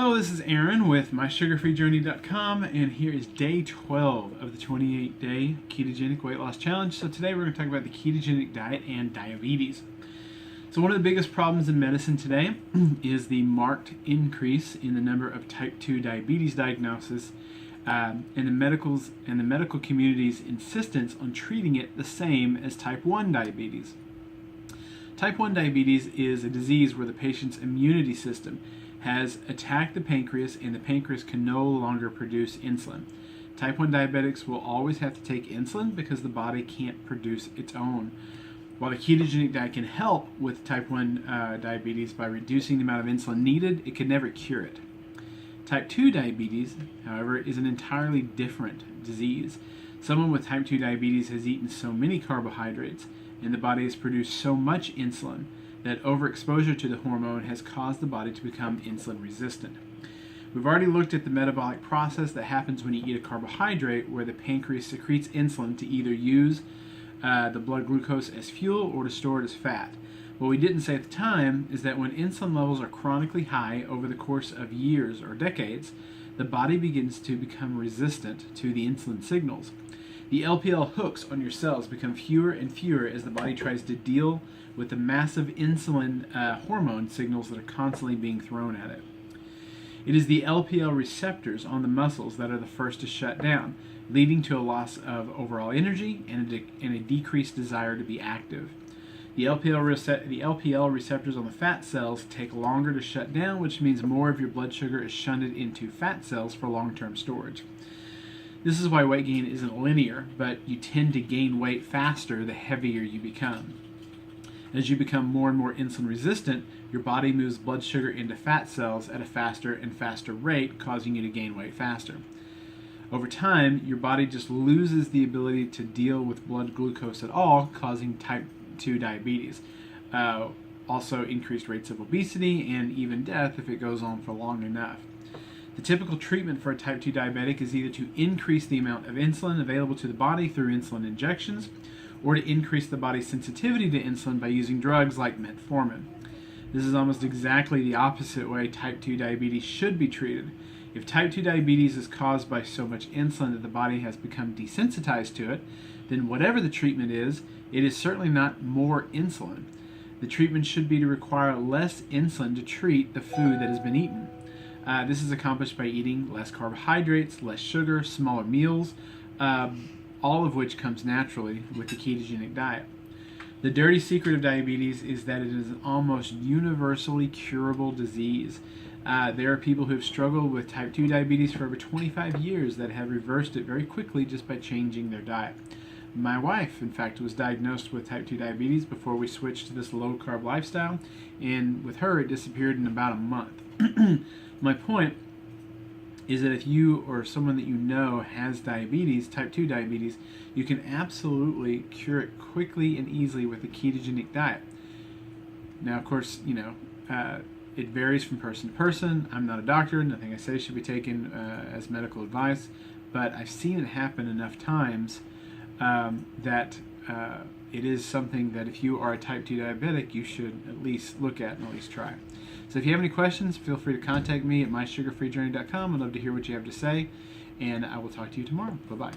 Hello, this is Aaron with mysugarfreejourney.com, and here is day 12 of the 28-day ketogenic weight loss challenge. So today we're going to talk about the ketogenic diet and diabetes. So one of the biggest problems in medicine today is the marked increase in the number of type 2 diabetes diagnoses and the medical community's insistence on treating it the same as type 1 diabetes. Type 1 diabetes is a disease where the patient's immunity system has attacked the pancreas and the pancreas can no longer produce insulin. Type 1 diabetics will always have to take insulin because the body can't produce its own. While the ketogenic diet can help with type 1 diabetes by reducing the amount of insulin needed, it can never cure it. Type 2 diabetes, however, is an entirely different disease. Someone with type 2 diabetes has eaten so many carbohydrates and the body has produced so much insulin that overexposure to the hormone has caused the body to become insulin resistant. We've already looked at the metabolic process that happens when you eat a carbohydrate, where the pancreas secretes insulin to either use the blood glucose as fuel or to store it as fat. What we didn't say at the time is that when insulin levels are chronically high over the course of years or decades, the body begins to become resistant to the insulin signals. The LPL hooks on your cells become fewer and fewer as the body tries to deal with the massive insulin hormone signals that are constantly being thrown at it. It is the LPL receptors on the muscles that are the first to shut down, leading to a loss of overall energy and a decreased desire to be active. The LPL receptors on the fat cells take longer to shut down, which means more of your blood sugar is shunted into fat cells for long-term storage. This is why weight gain isn't linear, but you tend to gain weight faster the heavier you become. As you become more and more insulin resistant, your body moves blood sugar into fat cells at a faster and faster rate, causing you to gain weight faster. Over time, your body just loses the ability to deal with blood glucose at all, causing type 2 diabetes. Also increased rates of obesity and even death if it goes on for long enough. The typical treatment for a type 2 diabetic is either to increase the amount of insulin available to the body through insulin injections, or to increase the body's sensitivity to insulin by using drugs like metformin. This is almost exactly the opposite way type 2 diabetes should be treated. If type 2 diabetes is caused by so much insulin that the body has become desensitized to it, then whatever the treatment is, it is certainly not more insulin. The treatment should be to require less insulin to treat the food that has been eaten. This is accomplished by eating less carbohydrates, less sugar, smaller meals, all of which comes naturally with the ketogenic diet. The dirty secret of diabetes is that it is an almost universally curable disease. There are people who have struggled with type 2 diabetes for over 25 years that have reversed it very quickly just by changing their diet. My wife, in fact, was diagnosed with type 2 diabetes before we switched to this low-carb lifestyle, and with her it disappeared in about a month. My point is that if you or someone that you know has diabetes, type 2 diabetes, you can absolutely cure it quickly and easily with a ketogenic diet. Now, of course, it varies from person to person. I'm not a doctor. Nothing I say should be taken as medical advice, but I've seen it happen enough times that it is something that if you are a type 2 diabetic, you should at least look at and at least try. So if you have any questions, feel free to contact me at mysugarfreejourney.com. I'd love to hear what you have to say, and I will talk to you tomorrow. Bye-bye.